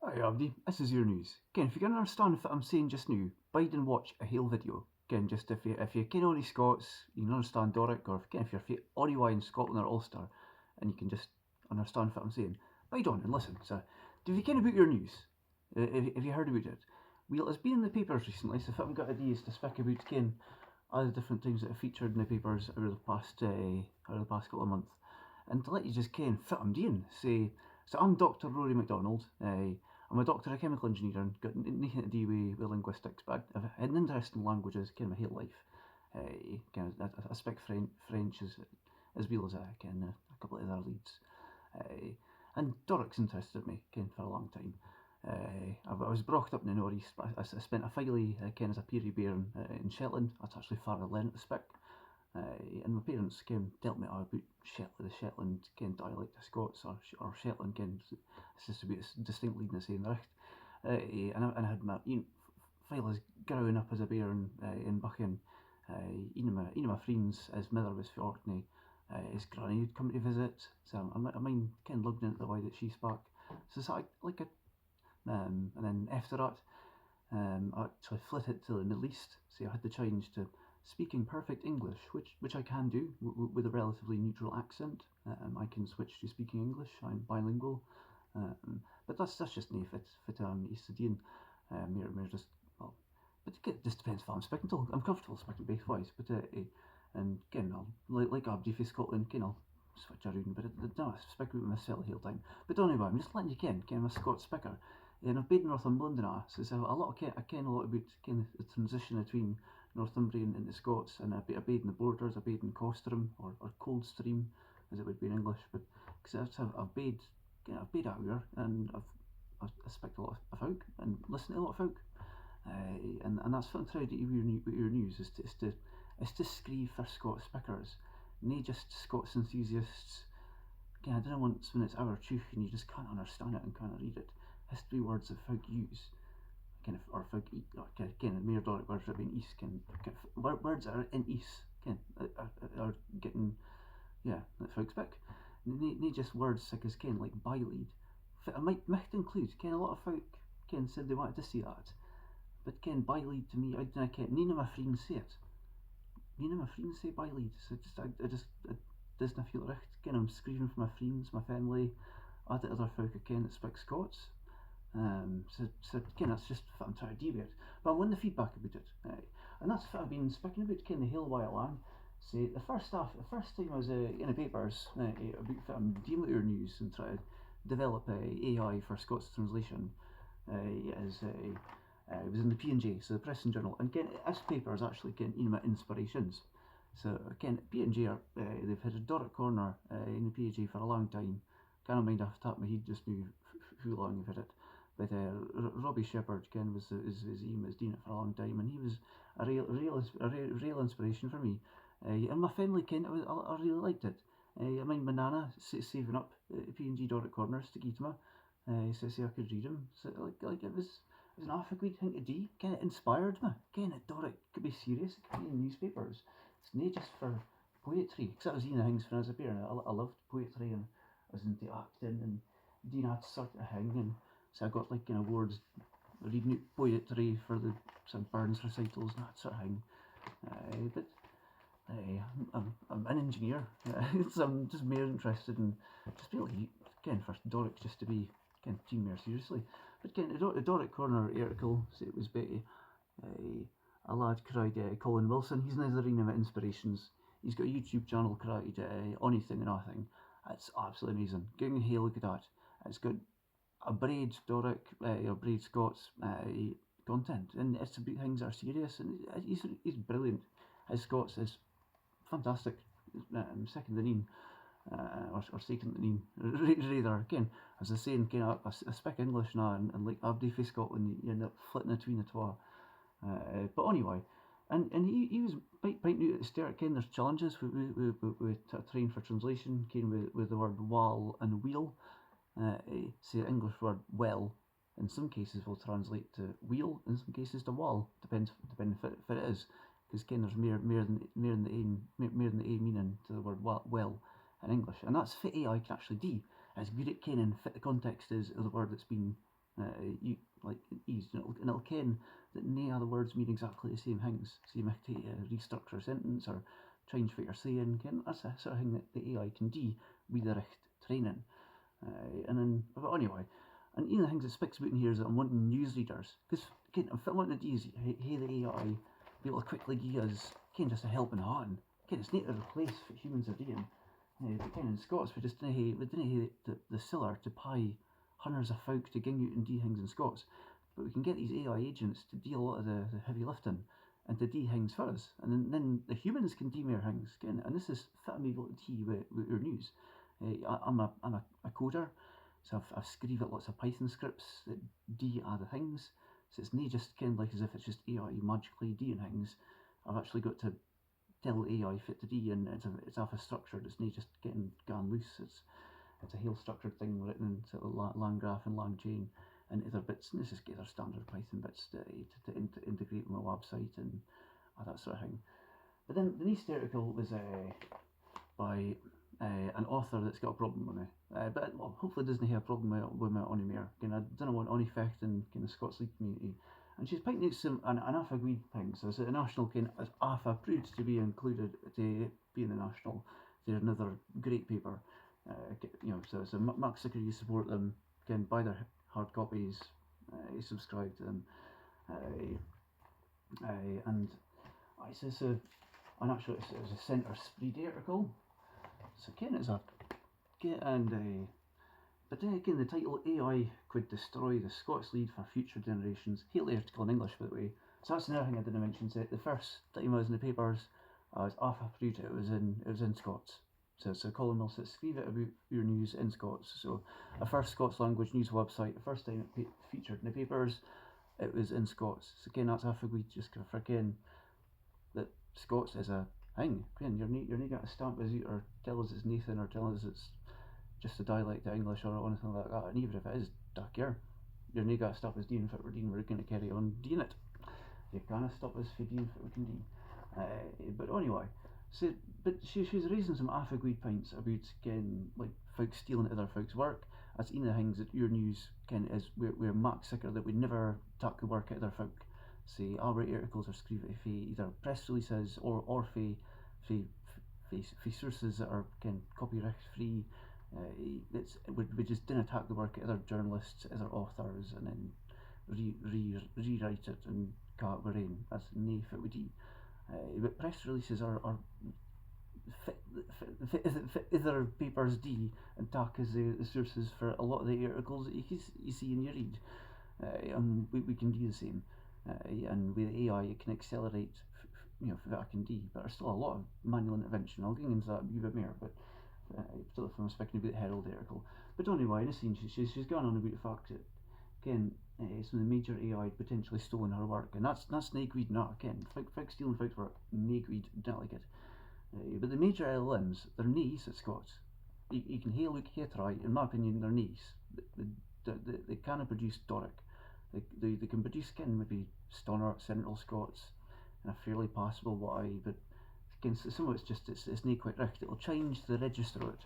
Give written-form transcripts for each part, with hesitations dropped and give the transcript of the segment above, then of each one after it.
Hi Abdi, this is your news. Again, if you can understand what I'm saying just now, bide and watch a Hale video. Again, just if you can only Scots, you can understand Doric, or again, if you're from Oriwai in Scotland or Ulster, and you can just understand what I'm saying, bide on and listen. So, if you can about your news, if you heard about it, well, it's been in the papers recently. So if I've got ideas to speak about, again, all the different things that have featured in the papers over the past couple of months, and to let you just ken fit I'm doing. Say, so I'm Dr. Rory MacDonald. I'm a doctor of chemical engineering, got nothing to do with linguistics, but I've had an interest in languages kind of my whole life. I speak French as well as a couple of other leads. And Doric's interested me for a long time. I was brought up in the northeast, but I spent a fairly as a period bear in Shetland. That's actually far I learned to speak. And my parents dealt me about the Shetland dialect of Scots or Shetland it's just about distinctly in the same richt. And I had my failures growing up as a bear in Buchan. My friends, his mother was from Orkney. His granny would come to visit, so I mind looking at the way that she spoke. So it's like a and then after that, I actually flit it to the Middle East. So I had to change to speaking perfect English, which I can do with a relatively neutral accent. I can switch to speaking English. I'm bilingual, but that's just me. If I'm used to doing, mere just well. But it just depends if I'm speaking to. I'm comfortable speaking both ways. But and again, I'll, like Abdi for Scotland, I'll switch around. But I speak with myself the whole time. But don't worry, I'm just letting you ken. I'm a Scots speaker. And I've been in Northumberland now, so it's a lot. I ken a lot about the transition between Northumbrian and the Scots, and I've been in the borders. I've been in Costerham or Coldstream, as it would be in English. But because I've been out here, and I speak to a lot of folk and listen to a lot of folk, and that's what I'm trying to do with your news is to screeve for Scots speakers, not just Scots enthusiasts. Again, I don't want when it's our truth and you just can't understand it and can't read it. History words that folk use, or folk eat, or mere Doric words that are in East, words that are in East, are getting, that folk speak. Not just words such as like bylead. I might include, a lot of folk said they wanted to see that, but bylead to me, I can't. None of my friends say it. None of my friends say bylead, so it doesn't feel right. I'm screaming for my friends, my family, all the other folk that speak Scots. So again, that's just what I'm trying to do with it. But I want the feedback about it, and that's what I've been speaking about the whole while on. So the first time I was in the papers about what I'm dealing with oorNews and try to develop AI for Scots translation. It was in the P&J, so the Press and Journal, and again, this paper is actually my inspirations. So again, P&J they've had a Doric corner in the P&J for a long time. Can't mind off the top of my head just now how long they've had it. But Robbie Shepherd was his aim was doing it for a long time, and he was a real inspiration for me. And my family I really liked it. I mind my nana saving up P&G Doric corners to give to me, so I could read them. So like it was an awful good thing to do. It inspired me. That Doric could be serious. It could be in newspapers. It's not just for poetry. Because that was one of the things when I was a bear. I loved poetry, and I was into acting and doing that sort of thing. And so I got awards reading out poetry for some Burns recitals and that sort of thing. But I'm an engineer, so I'm just more interested in just really for Doric just to be taken more seriously. But the Doric Corner article, so it was by a lad called Colin Wilson. He's another one of my inspirations. He's got a YouTube channel called Anything and Nothing. It's absolutely amazing. Getting a look at that. It's got a braid Doric or braid Scots content, and it's about things that are serious, and he's brilliant. His Scots is fantastic. Second to none, or second to none. Rather, again, as I say, I speak English now, and like Abdi for Scotland, you end up flitting between the two. But anyway, and he was pointing out at the start, there's challenges with trying for translation, with the word wall and wheel. Say the English word well, in some cases will translate to wheel, in some cases to wall, depending if it is, because there's more than the a meaning to the word well in English, and that's what AI can actually do. It's good at fit the context is of the word that's been You like ease, and it'll ken that nae other words mean exactly the same things. So you might restructure a sentence or change what you're saying. That's the sort of thing that the AI can do with the right training. And then, but anyway, and one of the things that sticks about in here is that I'm wanting newsreaders, because I'm wanting to do is, hey, the AI, be able to quickly give us, just a helping hand. It's not to replace what humans are doing. But in Scots, we didn't have the siller to pay hundreds of folk to ging out and do things in Scots. But we can get these AI agents to do a lot of the heavy lifting and to do things for us. And then the humans can do more things. And this is what I'm able to do with oorNews. I'm a coder, so I've scribed lots of Python scripts that do other things. So it's not just kind of like as if it's just AI magically doing things. I've actually got to tell AI fit to do, and it's half a structured. It's not just getting gone loose. It's a whole structured thing written in sort of lang graph and lang chain and other bits. And this is other standard Python bits to integrate with my website and that sort of thing. But then the next article was by an author that's got a problem with me, but well, hopefully doesn't have a problem with me anymore. I don't want any effect in the Scots League community. And she's pointing out an AFA agreed thing. So it's a national as AFA approved to be included to be in the national. They're another great paper. So Mark Sicker, you support them, can buy their hard copies, you subscribe to them, and I says and actually it was a centre spread article. So again, it's a but then again, the title AI could destroy the Scots Lead for future generations. Hate the article in English, by the way. So that's another thing I didn't mention. So the first time I was in the papers, I was half approved. It was in Scots. So Colin Mills scribed it about oorNews in Scots. So a first Scots language news website. The first time it featured in the papers, it was in Scots. So again, that's half agreed. Just for again that Scots is a thing. Again, you're not going to stamp us out or tell us it's Nathan or tell us it's just a dialect of English or anything like that. And even if it is darker, you're not going to stop us doing what we're doing. We're going to carry on doing it. You can't stop us from doing what we can do. But anyway, but she was raising some half-agreed points about like folks stealing other folks' work. That's one of the things that oorNews is. We're Mark Sicker that we never take the work at other folk. Say, I'll write articles or scribe for either press releases or for sources that are copyright free. We just didn't attack the work of other journalists, other authors, and then rewrite it and cut it in. That's nae what we do. But press releases are other papers do and talk as the sources for a lot of the articles that you see and you read. And we can do the same. And with AI, it can accelerate, for what I can do. But there's still a lot of manual intervention. I'll get into that a wee bit more, but particularly if I'm speaking about the Herald article. But anyway, in a scene, she's gone on about the fact that again, some of the major AI had potentially stolen her work, and that's nae greed, not again. Folk stealing folks' work, nae greed, don't like it. But the major LLMs, they're nice at Scots. You can hear, look, here, try. In my opinion, they're nice. They cannot produce Doric. They can produce maybe Stonor, Central Scots, in a fairly passable way, but again, some of it's just it's not quite right. It'll change the register of it.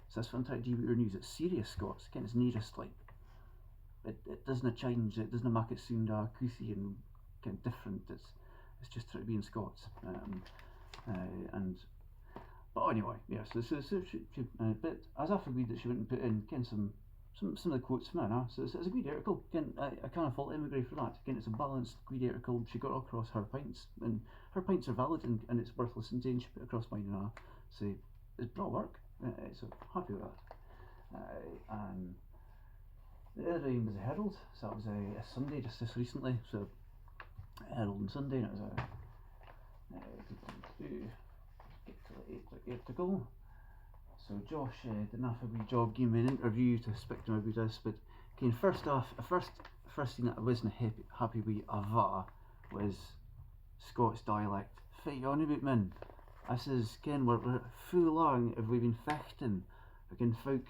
So that's what I'm trying to do with oorNews. It's serious Scots. Again, it's not just like it doesn't change. It doesn't make it sound couthy and kind of different. It's just trying to be in Scots. But anyway, yeah. So but as I agreed that she wouldn't put in some of the quotes from her. So it's a good article. Again, I can't fault Emigre for that. Again, it's a balanced, good article. She got across her points, and her points are valid, and it's worth listening to. And she put across mine and so it's brought work. So happy with that. And the other one was the Herald. So that was a Sunday just this recently. So Herald on Sunday, and it was get to the article. So Josh didn't have a wee job giving me an interview to speak to me about this, but first off, first thing that I wasn't happy with was Scots dialect. Fight on about, man. I says, we're full long if we've been fighting. Folk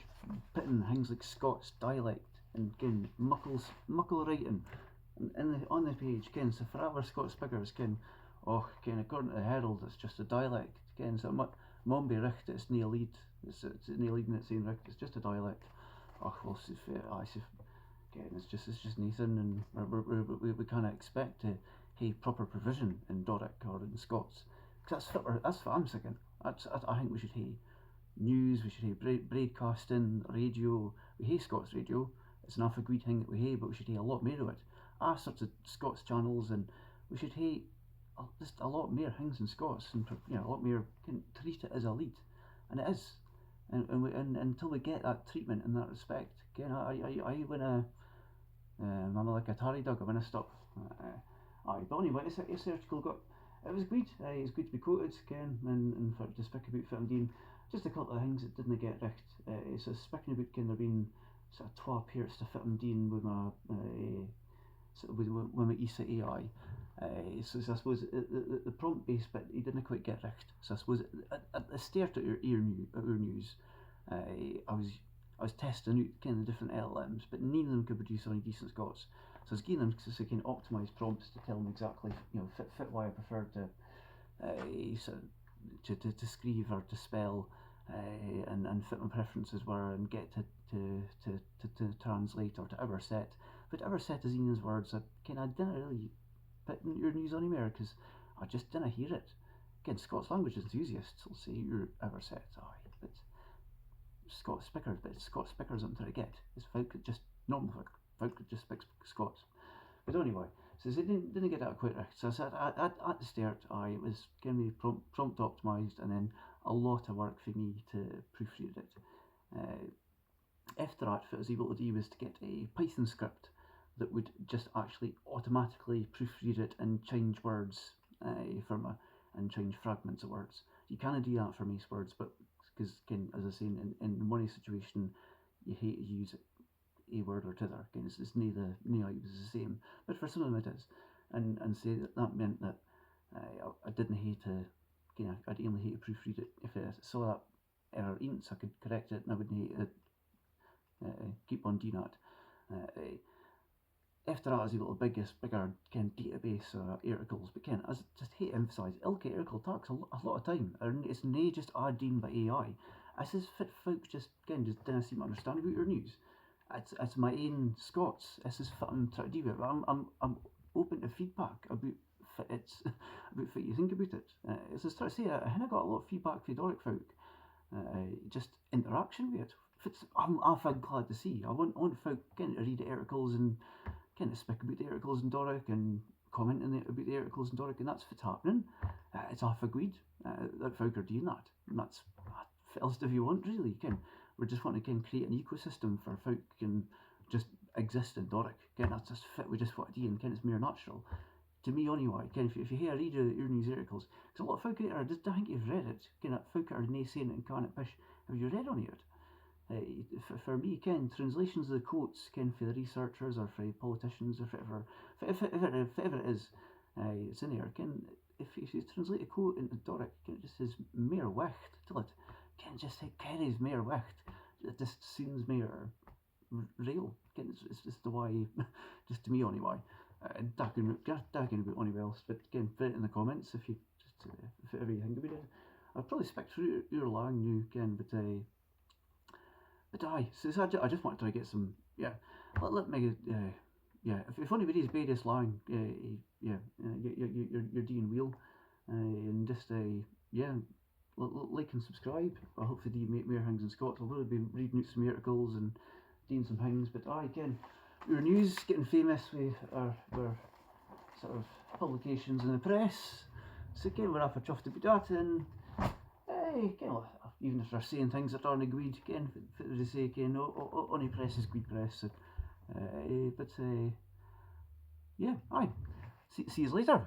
putting things like Scots dialect and muckle writing on the page. So for our Scots speakers, according to the Herald, it's just a dialect. So Mom be richt, it's nae lead. It's nae leading, it's saying richt, it's just a dialect. Well, again, it's just Nathan, and we kind of expect to have proper provision in Doric or in Scots. Because that's what I'm thinking. I think we should have news, we should have broadcasting, radio. We have Scots radio. It's an awful good thing that we have, but we should have a lot more of it. Sorts of Scots channels, and we should have just a lot more things in Scots, and a lot more treat it as a lead, and it is. And until we get that treatment in that respect, again, I wanna, I'm like a tarry dog. I wanna stop. But anyway, this article got. It was good. It's good to be quoted again, and for to speak about Fit Dean. Just a couple of things that didn't get richt. So speaking about kind of being sort of twa parts to Fit Dean with my with my ESA AI. So I suppose the prompt based bit he didn't quite get richt. So I suppose at the start of oorNews, I was testing out kind of different LLMs, but none of them could produce any decent Scots. So I was giving them so kind of optimised prompts to tell them exactly, fit why I preferred to scrive or to spell, and fit my preferences were, and get to translate or to ever set. But ever set is Ian's words. I didn't really put in oorNews anywhere because I just didn't hear it. Again, Scots language enthusiasts will say ever set, but Scots speakers until I get. It's folk that just normal folk that just speaks Scots. But anyway, so they didn't get that quite right. So I said at the start, it was going to be prompt optimised, and then a lot of work for me to proofread it. After that, what I was able to do was to get a Python script that would just actually automatically proofread it and change words and change fragments of words. You can't do that for most words, but because as I say, in one situation, you hate to use a word or t'other. Again, it's neither is the same, but for some of them it is, and say that meant that I didn't hate to, I'd only hate to proofread it. If I saw that error so I could correct it, and I wouldn't hate to keep on doing that. After that, I was able to bigger database articles, but I just hate to emphasise, ilka article takes a lot of time, and it's not just added by AI. This is fit folk just didn't seem to understand about oorNews. It's my own Scots. This is what I'm trying to do with. I'm open to feedback about about what you think about it. As I was trying to say, I got a lot of feedback from Doric folk. Just interaction with it. I'm glad to see. I want folk to read the articles and speak about the articles in Doric and comment about the articles in Doric, and that's what's happening. It's awful good that folk are doing that, and that's what else do you want really? We're just wanting to create an ecosystem for folk can just exist in Doric. That's just fit with just what I do, and it's more natural. To me anyway, if you hear read oorNews articles, because a lot of folk out there just don't think you've read it. Folk are saying it and can't pish. Have you read on it? For me, translations of the quotes, for the researchers or for politicians or whatever it is, it's in there. If you translate a quote into Doric, it just says mere wicht till it. Just say carries mere wicht. It just seems mere real. It's just the way, just to me anyway. Dagging about anywhere else, but put it in the comments if you if ever you think about it. I've probably speak through your lang new but so I just wanted to get some let me if anybody's bad this lang you're doing well, and just like and subscribe. I hopefully do make more things in Scots. I'll probably be reading out some articles and doing some things, but oorNews getting famous with our sort of publications in the press. So we're off a chuffed about that, and even if they're saying things that aren't good, for the sake, only press is good press. So, see you later.